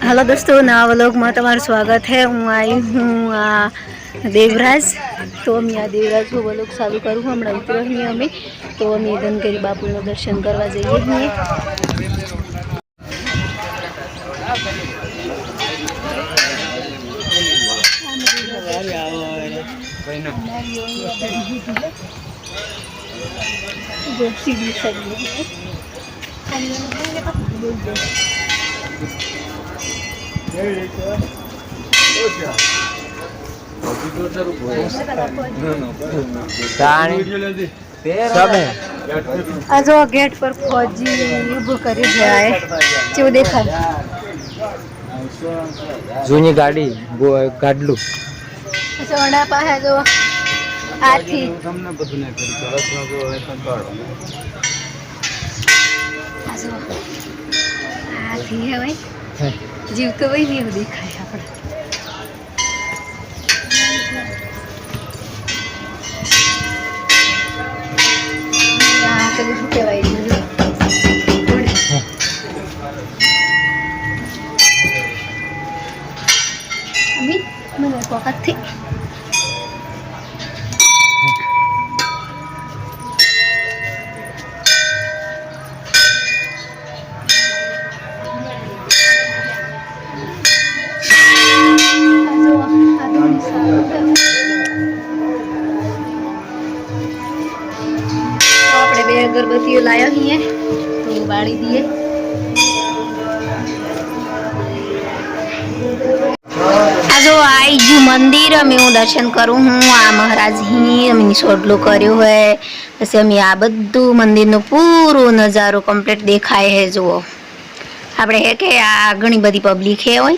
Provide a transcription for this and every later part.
Hello दोस्तों, नवा vlog में तमाરું स्वागत है। हूँ आई हूँ देवराज। तो अमी आ देवराज को व्लॉग चालू करूँ हमणां उतरही अमे तो अमी धनकरी बापूनु दर्शन करवा जईए छीए। जो गेट पर फौजी उभो करी है जो देखा जूनी गाड़ी गाडलू सोना पाहे जो आथी તમને બધું ન કરી ચોરસમાં જો હોય તો કાઢો आथी है भाई जीव तो वही नहीं देखा है આપણે પેલું શું કહેવાય અમી મને કોકાથી अगरबत्ती लाया ही है तो बाड़ी दिए। जो आई जू मंदिर अमे हूँ दर्शन करूँ हूँ आ महाराज ही अमी सोडलो कर्यो है पछी अमी आ बधु मंदिर नो पूरो नजारो कम्प्लीट देखाय है। जुओ आपणे है के आ घणी बधी पब्लिक है होय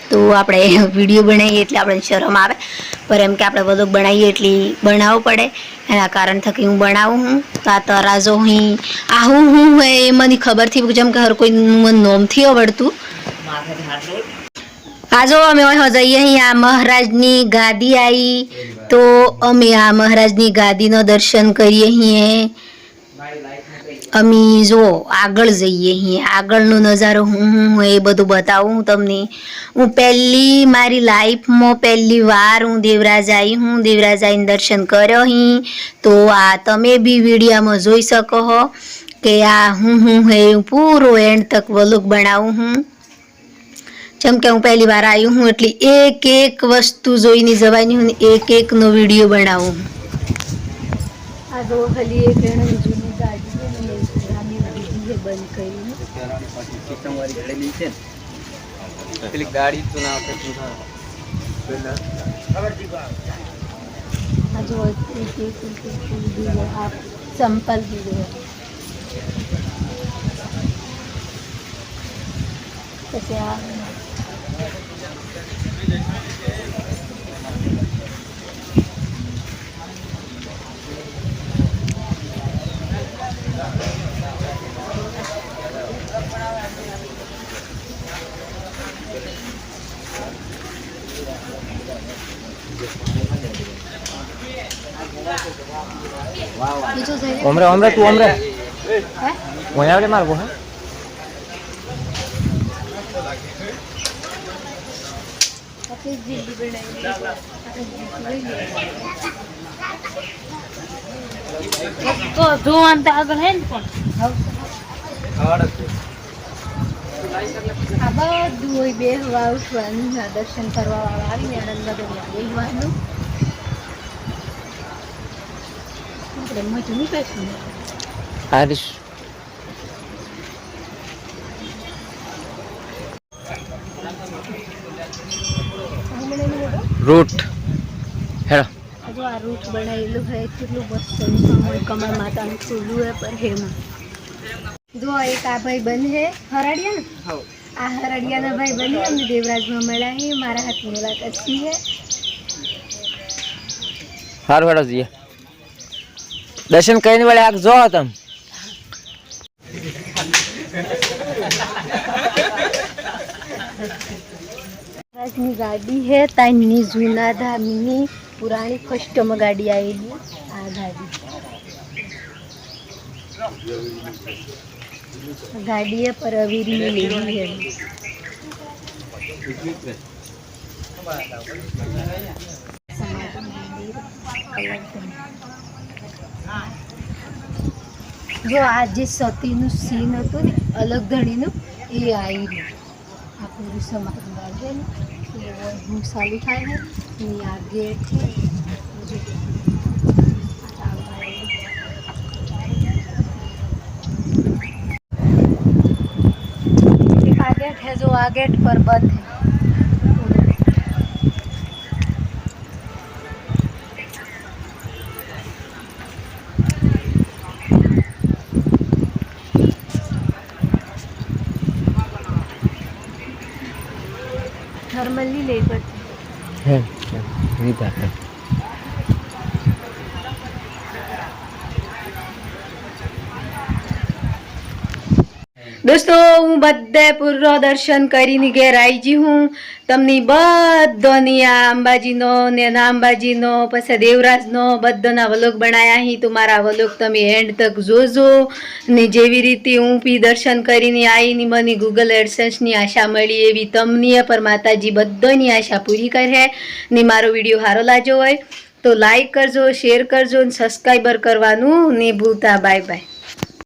तो આપણે વિડીયો બનાવીએ એટલે આપણે શરમ આવે પર એમ કે આપણે વ્લોગ બનાવીએ એટલે બનાવવો પડે એના કારણ થકી હું બનાવું હું તો આ તરાજો અહીં આ હું હે એ મને ખબર थी જેમ કે હર કોઈ મને નોમથી આવડતું આ જો અમે જઈએ અહીં આ મહારાજની ગાદી આવી તો અમે આ મહારાજની ગાદીનો દર્શન કરીએ અહીં अमी जो आगळ जईए ही आगळनो नजारो हूँ ए बधुं बतावुं तमने। हूँ पहली मारी लाइफ में पहली वार हूँ देवराज आई हूँ देवराज आई दर्शन कर्यो ही तो आ तमे भी वीडियो में जोई सको हो कि आ हूँ है पूरो एंड तक व्लॉग बनावुं हूँ जेम के हूँ पहली बार आई हूँ एटले एक एक वस्तु जोईने जवानी हूँ एक एक नो वीडियो बनावुं। आ जो खाली एक जूनी गाड़ी बंद करी सिस्टम वाली घड़ेली છે પેલી ગાડી તો ના આપણે પેલા આ જો आप संपल दीजिए कैसे आ ओमरे ओमरे तू ओमरे वहीं आवे मार को है तो जो अंत आगल है न पण आ બધું હોય બેહવા ઉઠવાનું દર્શન કરવા વાળા આવીને આનંદ બધા બેહવાનું આપણે મજા નહીં પેશું हारिस रूट हेलो जो आ रूट बनाएलू है કેટલું મસ્ત કમળ માતાનું ખુલ્લું है पर हेमा जो एक आ भाई बन है हरड़िया ने हां आ हरड़िया ना भाई बनी हमने देवराज में मिला है मारा हाथ मुलाकात की है हार हेडो जी दर्शन करने वाले आग जो तम राजनी गाड़ी है तानी जूना धामी पुरानी कस्टम गाड़ी आएगी आ गाड़ी गाड़ी है पर अभी नहीं लेनी है જો આ જે સતીનું સીન હતું ને અલગ ધણીનું એ આવી રહ્યું આ પૂરું સમાજ છે ને એ હું ચાલુ થાય ને એની આ ગેટ છે આ गेट है जो आ गेट पर बंद है नॉर्मली लेकर है ये बात है દોસ્તો હું બધે પૂરો દર્શન કરીને ઘેર આવી જી હું તમને બધોની આ અંબાજીનો ને ના અંબાજીનો પછી દેવરાજનો બધાના વલોગ બનાવ્યા અહીં તો મારા વલોગ તમે એન્ડ તક જોજો ને જેવી રીતે હું બી દર્શન કરીને આવીને મને ગૂગલ એડસેન્સની આશા મળી એવી તમને પર માતાજી બધાની આશા પૂરી કરે ને મારો વિડીયો સારો લાગ્યો હોય તો લાઈક કરજો શેર કરજો ને સબસ્ક્રાઈબર કરવાનું ને ભૂલતા બાય બાય.